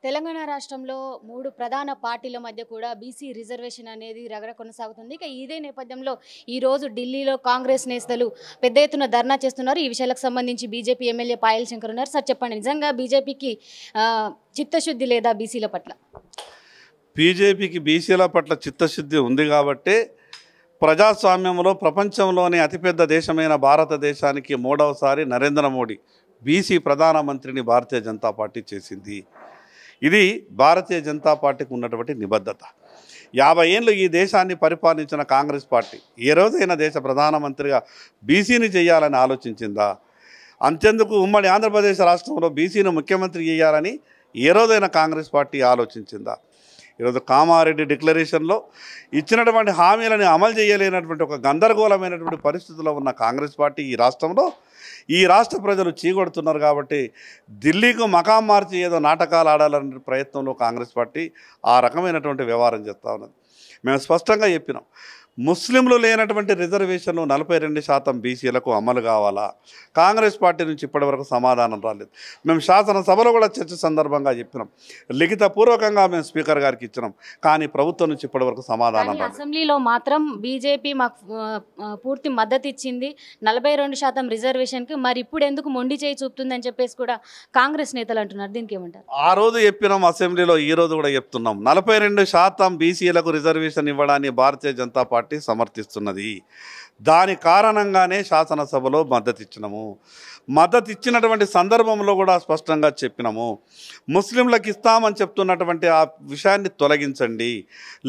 తెలంగాణ రాష్ట్రంలో 3 ప్రధాన పార్టీల మధ్య కూడా బీసీ రిజర్వేషన్ అనేది రగడ కొనసాగుతుంది. ఇక ఇదే నేపథ్యంలో ఈరోజు ఢిల్లీలో కాంగ్రెస్ నేతలు పెద్ద ఎత్తున ధర్నా చేస్తున్నారు. ఈ విషయాలకు సంబంధించి బీజేపీ ఎమ్మెల్యే పాయల్ శంకర్ ఉన్నారు. సార్ చెప్పండి, నిజంగా బీజేపీకి చిత్తశుద్ధి లేదా బీసీల పట్ల? బీజేపీకి బీసీల పట్ల చిత్తశుద్ధి ఉంది కాబట్టే ప్రజాస్వామ్యంలో ప్రపంచంలోని అతిపెద్ద దేశమైన భారతదేశానికి మూడవసారి నరేంద్ర మోడీ బీసీ ప్రధానమంత్రిని భారతీయ జనతా పార్టీ చేసింది. ఇది భారతీయ జనతా పార్టీకి ఉన్నటువంటి నిబద్ధత. 50 ఏళ్ళు ఈ దేశాన్ని పరిపాలించిన కాంగ్రెస్ పార్టీ ఏ రోజైనా దేశ ప్రధానమంత్రిగా బీసీని చేయాలని ఆలోచించిందా? అంతెందుకు ఉమ్మడి ఆంధ్రప్రదేశ్ రాష్ట్రంలో బీసీని ముఖ్యమంత్రి చేయాలని ఏ రోజైనా కాంగ్రెస్ పార్టీ ఆలోచించిందా? ఈరోజు కామారెడ్డి డిక్లరేషన్లో ఇచ్చినటువంటి హామీలను అమలు చేయలేనటువంటి ఒక గందరగోళమైనటువంటి పరిస్థితుల్లో ఉన్న కాంగ్రెస్ పార్టీ ఈ రాష్ట్ర ప్రజలు చీకొడుతున్నారు కాబట్టి ఢిల్లీకు మకాం మార్చి ఏదో నాటకాలు ఆడాలనే ప్రయత్నంలో కాంగ్రెస్ పార్టీ ఆ రకమైనటువంటి వ్యవహారం చేస్తూ ఉన్నది. మేము స్పష్టంగా చెప్పినాం, ముస్లింలు లేనటువంటి రిజర్వేషన్లు 42% బీసీలకు అమలు కావాలా? కాంగ్రెస్ పార్టీ నుంచి ఇప్పటివరకు సమాధానం రాలేదు. మేము శాసనసభలో కూడా చర్చ సందర్భంగా చెప్పినాం, లిఖితపూర్వకంగా మేము స్పీకర్ గారికి ఇచ్చినాం, కానీ ప్రభుత్వం నుంచి ఇప్పటివరకు సమాధానం రాలేదు. అసెంబ్లీలో మాత్రం బీజేపీ మాకు పూర్తి మద్దతు ఇచ్చింది 42% రిజర్వేషన్కి, మరి ఇప్పుడు ఎందుకు మొండి చేయి చూపుతుందని చెప్పేసి కూడా కాంగ్రెస్ నేతలు అంటున్నారు. దీనికి ఏమంటారు? ఆ రోజు చెప్పినాం అసెంబ్లీలో, ఈ రోజు కూడా చెప్తున్నాం, 42% బీసీలకు రిజర్వేషన్ ఇవ్వడాన్ని భారతీయ జనతా పార్టీ సమర్థిస్తున్నది. దాని కారణంగానే శాసనసభలో మద్దతు ఇచ్చినటువంటి సందర్భంలో కూడా స్పష్టంగా చెప్పినాము, ముస్లింలకు ఇస్తామని చెప్తున్నటువంటి ఆ విషయాన్ని తొలగించండి.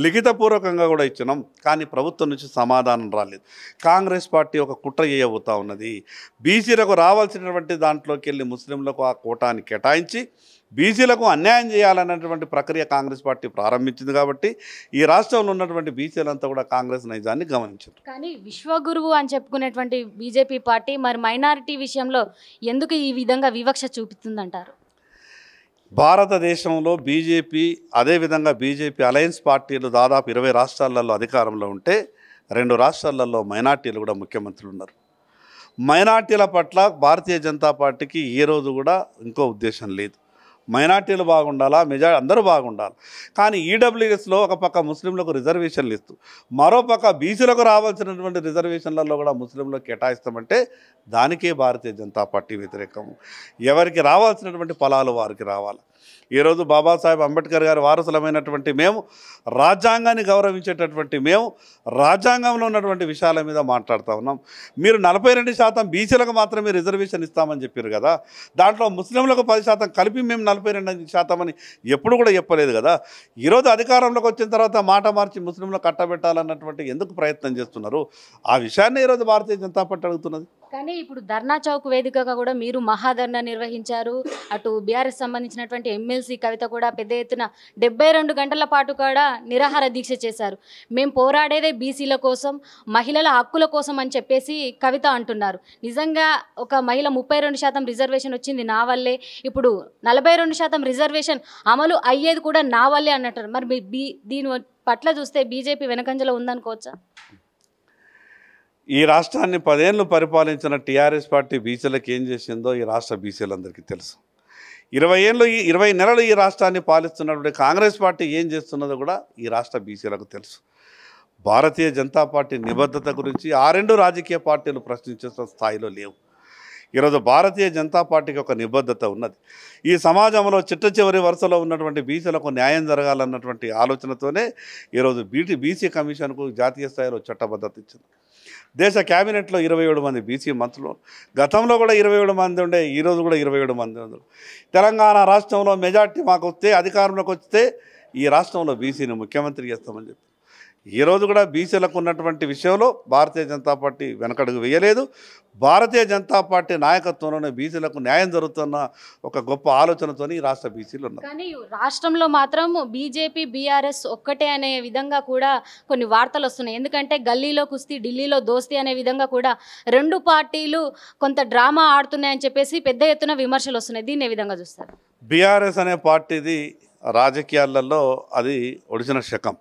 లిఖితపూర్వకంగా కూడా ఇచ్చినాం, కానీ ప్రభుత్వం నుంచి సమాధానం రాలేదు. కాంగ్రెస్ పార్టీ ఒక కుట్ర చేయబోతూ ఉన్నది. బీసీలకు రావాల్సినటువంటి దాంట్లోకి వెళ్ళి ముస్లింలకు ఆ కోటాన్ని కేటాయించి బీసీలకు అన్యాయం చేయాలన్నటువంటి ప్రక్రియ కాంగ్రెస్ పార్టీ ప్రారంభించింది. కాబట్టి ఈ రాష్ట్రంలో ఉన్నటువంటి బీసీలంతా కూడా కాంగ్రెస్ నైజాన్ని గమనించారు. కానీ విశ్వగురువు అని చెప్పుకునేటువంటి బీజేపీ పార్టీ మరి మైనారిటీ విషయంలో ఎందుకు ఈ విధంగా వివక్ష చూపుతుందంటారు? భారతదేశంలో బీజేపీ, అదేవిధంగా బీజేపీ అలయన్స్ పార్టీలు దాదాపు 20 రాష్ట్రాలలో అధికారంలో ఉంటే 2 రాష్ట్రాలలో మైనార్టీలు కూడా ముఖ్యమంత్రులు ఉన్నారు. మైనార్టీల పట్ల భారతీయ జనతా పార్టీకి ఏ రోజు కూడా ఇంకో ఉద్దేశం లేదు. మైనార్టీలు బాగుండాలా, అందరూ బాగుండాలి. కానీ ఈడబ్ల్యూఎస్లో ఒక పక్క ముస్లింలకు రిజర్వేషన్లు ఇస్తూ మరో పక్క బీసీలకు రావాల్సినటువంటి రిజర్వేషన్లలో కూడా ముస్లింలకు కేటాయిస్తామంటే దానికే భారతీయ జనతా పార్టీ వ్యతిరేకము. ఎవరికి రావాల్సినటువంటి ఫలాలు వారికి రావాలి. ఈరోజు బాబాసాహెబ్ అంబేద్కర్ గారి వారసులమైనటువంటి మేము, రాజ్యాంగాన్ని గౌరవించేటటువంటి మేము రాజ్యాంగంలో ఉన్నటువంటి విషయాల మీద మాట్లాడుతూ ఉన్నాం. మీరు 42% బీసీలకు మాత్రమే రిజర్వేషన్ ఇస్తామని చెప్పారు కదా, దాంట్లో ముస్లింలకు 10% కలిపి మేము 42% అని ఎప్పుడు కూడా చెప్పలేదు కదా. ఈరోజు అధికారంలోకి వచ్చిన తర్వాత మాట మార్చి ముస్లింలకు కట్టబెట్టాలన్నటువంటి ఎందుకు ప్రయత్నం చేస్తున్నారు? ఆ విషయాన్ని ఈరోజు భారతీయ జనతా పార్టీ అడుగుతున్నది. కానీ ఇప్పుడు ధర్నా చౌక్ వేదికగా కూడా మీరు మహాధర్నా నిర్వహించారు. అటు బీఆర్ఎస్ సంబంధించినటువంటి ఎమ్మెల్సీ కవిత కూడా పెద్ద ఎత్తున 72 గంటల పాటు కూడా నిరాహార దీక్ష చేశారు. మేము పోరాడేదే బీసీల కోసం, మహిళల హక్కుల కోసం అని చెప్పేసి కవిత అంటున్నారు. నిజంగా ఒక మహిళ 32% రిజర్వేషన్ వచ్చింది నా వల్లే, ఇప్పుడు 42% రిజర్వేషన్ అమలు అయ్యేది కూడా నా వల్లే అన్నట్టు. మరి దీని పట్ల చూస్తే బీజేపీ వెనకంజలో ఉందనుకోవచ్చా? ఈ రాష్ట్రాన్ని 10 ఏళ్ళు పరిపాలించిన టీఆర్ఎస్ పార్టీ బీసీలకు ఏం చేసిందో ఈ రాష్ట్ర బీసీలందరికీ తెలుసు. 20 నెలలు ఈ రాష్ట్రాన్ని పాలిస్తున్నటువంటి కాంగ్రెస్ పార్టీ ఏం చేస్తున్నదో కూడా ఈ రాష్ట్ర బీసీలకు తెలుసు. భారతీయ జనతా పార్టీ నిబద్ధత గురించి ఆ 2 రాజకీయ పార్టీలు ప్రశ్నించే స్థాయిలో లేవు. ఈరోజు భారతీయ జనతా పార్టీకి ఒక నిబద్ధత ఉన్నది. ఈ సమాజంలో చిట్ట చివరి వరుసలో ఉన్నటువంటి బీసీలకు న్యాయం జరగాలన్నటువంటి ఆలోచనతోనే ఈరోజు బీసీ కమిషన్కు జాతీయ స్థాయిలో చట్టబద్ధత ఇచ్చింది. దేశ క్యాబినెట్లో 27 మంది బీసీ మంత్రులు, గతంలో కూడా 27 మంది ఉండే, ఈరోజు కూడా 27 మంది ఉన్నారు. తెలంగాణ రాష్ట్రంలో మెజార్టీ మాకు వస్తే, అధికారంలోకి వస్తే ఈ రాష్ట్రంలో బీసీని ముఖ్యమంత్రి చేస్తామని చెప్పి ఈరోజు కూడా బీసీలకు ఉన్నటువంటి విషయంలో భారతీయ జనతా పార్టీ వెనకడుగు వేయలేదు. భారతీయ జనతా పార్టీ నాయకత్వంలోనే బీసీలకు న్యాయం జరుగుతున్న ఒక గొప్ప ఆలోచనతో ఈ రాష్ట్ర బీసీలు ఉన్నారు. కానీ రాష్ట్రంలో మాత్రం బీజేపీ బీఆర్ఎస్ ఒక్కటే అనే విధంగా కూడా కొన్ని వార్తలు వస్తున్నాయి. ఎందుకంటే గల్లీలో కుస్తీ, ఢిల్లీలో దోస్తీ అనే విధంగా కూడా 2 పార్టీలు కొంత డ్రామా ఆడుతున్నాయని చెప్పేసి పెద్ద ఎత్తున విమర్శలు వస్తున్నాయి. దీన్ని ఏ విధంగా చూస్తారు? బీఆర్ఎస్ అనే పార్టీది రాజకీయాలలో అది ఒడిచిన శకం.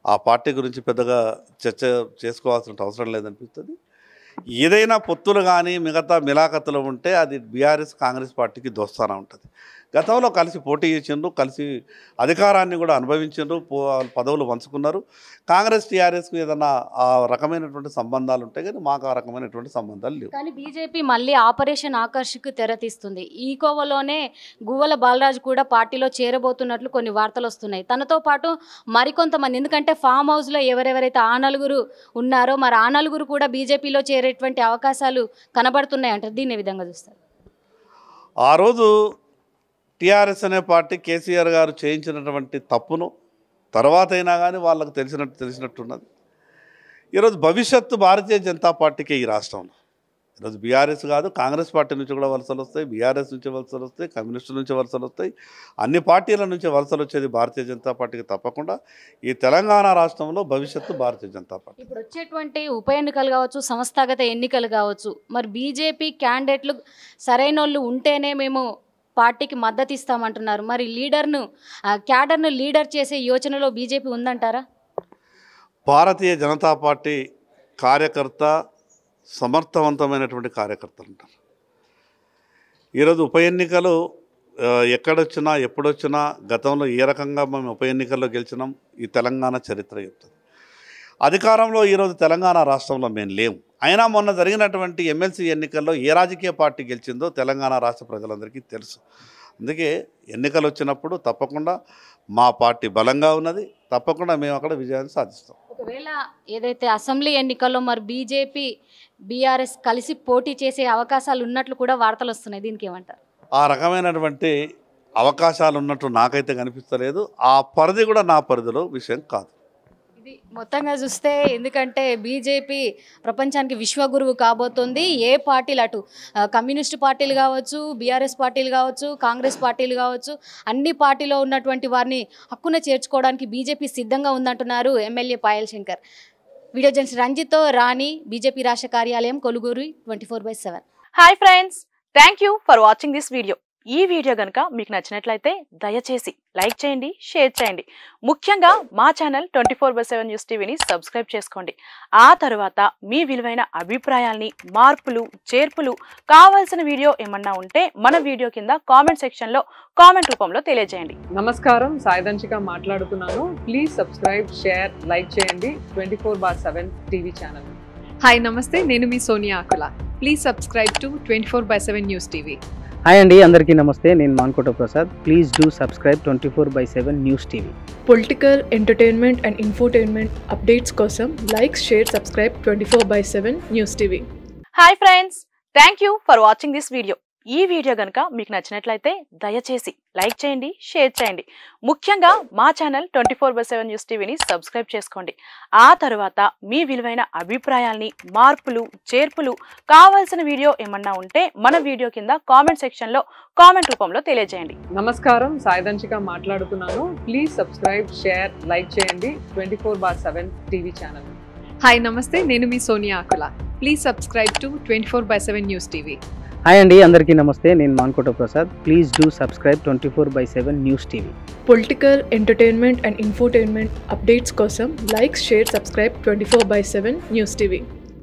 ఆ పార్టీ గురించి పెద్దగా చర్చ చేసుకోవాల్సిన అవసరం లేదనిపిస్తుంది. ఏదైనా పొత్తులు కానీ మిగతా మిలాఖతులు ఉంటే అది బీఆర్ఎస్ కాంగ్రెస్ పార్టీకి దోస్తానా ఉంటుంది. గతంలో కలిసి పోటీ చేసిండ్రు, కలిసి అధికారాన్ని కూడా అనుభవించిండ్రు, పదవులు పంచుకున్నారు. కాంగ్రెస్ టీఆర్ఎస్కు ఏదైనా ఆ రకమైనటువంటి సంబంధాలు ఉంటాయి, కానీ మాకు ఆ రకమైనటువంటి సంబంధాలు లేవు. కానీ బీజేపీ మళ్ళీ ఆపరేషన్ ఆకర్షకు తెరతీస్తుంది. ఈ కోవలోనే గువ్వల బాలరాజు కూడా పార్టీలో చేరబోతున్నట్లు కొన్ని వార్తలు వస్తున్నాయి. తనతో పాటు మరికొంతమంది, ఎందుకంటే ఫామ్ హౌస్లో ఎవరెవరైతే ఆ నలుగురు ఉన్నారో మరి ఆ నలుగురు కూడా బీజేపీలో చేరేటువంటి అవకాశాలు కనబడుతున్నాయి అంటారు. దీన్ని విధంగా చూస్తారు. ఆ రోజు టీఆర్ఎస్ అనే పార్టీ కేసీఆర్ గారు చేయించినటువంటి తప్పును తర్వాత అయినా కానీ వాళ్ళకు తెలిసినట్టున్నది. ఈరోజు భవిష్యత్తు భారతీయ జనతా పార్టీకే ఈ రాష్ట్రంలో. ఈరోజు బీఆర్ఎస్ కాదు, కాంగ్రెస్ పార్టీ నుంచి కూడా వలసలు వస్తాయి, బీఆర్ఎస్ నుంచి వలసలు వస్తాయి, కమ్యూనిస్టు నుంచి వలసలు వస్తాయి, అన్ని పార్టీల నుంచి వలసలు వచ్చేది భారతీయ జనతా పార్టీకి తప్పకుండా. ఈ తెలంగాణ రాష్ట్రంలో భవిష్యత్తు భారతీయ జనతా పార్టీ. ఇప్పుడు వచ్చేటువంటి ఉప ఎన్నికలు కావచ్చు, సంస్థాగత ఎన్నికలు కావచ్చు, మరి బీజేపీ క్యాండిడేట్లు సరైన వాళ్ళు ఉంటేనే మేము పార్టీకి మద్దతు ఇస్తామంటున్నారు. మరి క్యాడర్ను లీడర్ చేసే యోచనలో బీజేపీ ఉందంటారా? భారతీయ జనతా పార్టీ కార్యకర్త సమర్థవంతమైనటువంటి కార్యకర్తలు ఉంటారు. ఈరోజు ఉప ఎన్నికలు ఎక్కడొచ్చినా ఎప్పుడొచ్చినా గతంలో ఏ రకంగా మేము ఉప ఎన్నికల్లో గెలిచినాం ఈ తెలంగాణ చరిత్ర చెప్తుంది. అధికారంలో ఈరోజు తెలంగాణ రాష్ట్రంలో మేము లేము. అయినా మొన్న జరిగినటువంటి ఎమ్మెల్సీ ఎన్నికల్లో ఏ రాజకీయ పార్టీ గెలిచిందో తెలంగాణ రాష్ట్ర ప్రజలందరికీ తెలుసు. అందుకే ఎన్నికలు వచ్చినప్పుడు తప్పకుండా మా పార్టీ బలంగా ఉన్నది, తప్పకుండా మేము అక్కడ విజయాన్ని సాధిస్తాం. ఒకవేళ ఏదైతే అసెంబ్లీ ఎన్నికల్లో మరి బీజేపీ బీఆర్ఎస్ కలిసి పోటీ చేసే అవకాశాలు ఉన్నట్లు కూడా వార్తలు వస్తున్నాయి. దీనికి ఏమంటారు? ఆ రకమైనటువంటి అవకాశాలు ఉన్నట్టు నాకైతే కనిపిస్తలేదు. ఆ పరిధి కూడా నా పరిధిలో విషయం కాదు. ఇది మొత్తంగా చూస్తే, ఎందుకంటే బీజేపీ ప్రపంచానికి విశ్వగురువు కాబోతుంది. ఏ పార్టీలు, అటు కమ్యూనిస్టు పార్టీలు కావచ్చు, బీఆర్ఎస్ పార్టీలు కావచ్చు, కాంగ్రెస్ పార్టీలు కావచ్చు, అన్ని పార్టీలో ఉన్నటువంటి వారిని హక్కున చేర్చుకోవడానికి బీజేపీ సిద్ధంగా ఉందంటున్నారు MLA Payal Shankar. Video journalist రంజిత్తో రాణి, బీజేపీ రాష్ట్ర కార్యాలయం, Kolugur, 24/7. Hi friends, thank you for watching this video. ఈ వీడియో కనుక మీకు నచ్చినట్లయితే దయచేసి లైక్ చేయండి, షేర్ చేయండి. ముఖ్యంగా మా ఛానల్ 24/7 న్యూస్ టీవీని సబ్స్క్రైబ్ చేసుకోండి. ఆ తర్వాత మీ విలువైన అభిప్రాయాల్ని, మార్పులు, చేర్పులు, కావాల్సిన వీడియో ఏమన్నా ఉంటే మన వీడియో కింద కామెంట్ సెక్షన్లో కామెంట్ రూపంలో తెలియజేయండి. నమస్కారం, సాయిదంచిక మాట్లాడుతున్నాను. ప్లీజ్ సబ్స్క్రైబ్, షేర్, లైక్ చేయండి 24/7 టీవీ ఛానల్. హాయ్ నమస్తే, నేను మీ Sonia Akula. Please subscribe to 24/7 news TV. Hi అండి, అందరికీ నమస్తే. నేను Mankota Prasad. Please do subscribe 24/7 news TV. Political, entertainment and infotainment updates కోసం like, share, subscribe 24/7 news TV. Hi friends, thank you for watching this video. ఈ video కనుక మీకు నచ్చినట్లయితే దయచేసి లైక్ చేయండి, షేర్ చేయండి. ముఖ్యంగా మా ఛానల్ 24/7 న్యూస్ టీవీని సబ్స్క్రైబ్ చేసుకోండి. ఆ తర్వాత మీ విలువైన అభిప్రాయాల్ని, మార్పులు, చేర్పులు, కావాల్సిన వీడియో ఏమన్నా ఉంటే మన వీడియో కింద కామెంట్ సెక్షన్లో కామెంట్ రూపంలో తెలియజేయండి. నమస్కారం, సాయిదంచిక మాట్లాడుతున్నాను. ప్లీజ్ సబ్స్క్రైబ్, షేర్, లైక్ చేయండి 24/7 టీవీ ఛానల్. హాయ్ నమస్తే, నేను మీ Sonia Akula. Please subscribe to 24/7 news TV. Hi అండి, అందరికీ నమస్తే. నేను Mankota Prasad. Please do subscribe 24/7 news TV. Political, entertainment and infotainment updates కోసం like, share, subscribe 24/7 news TV.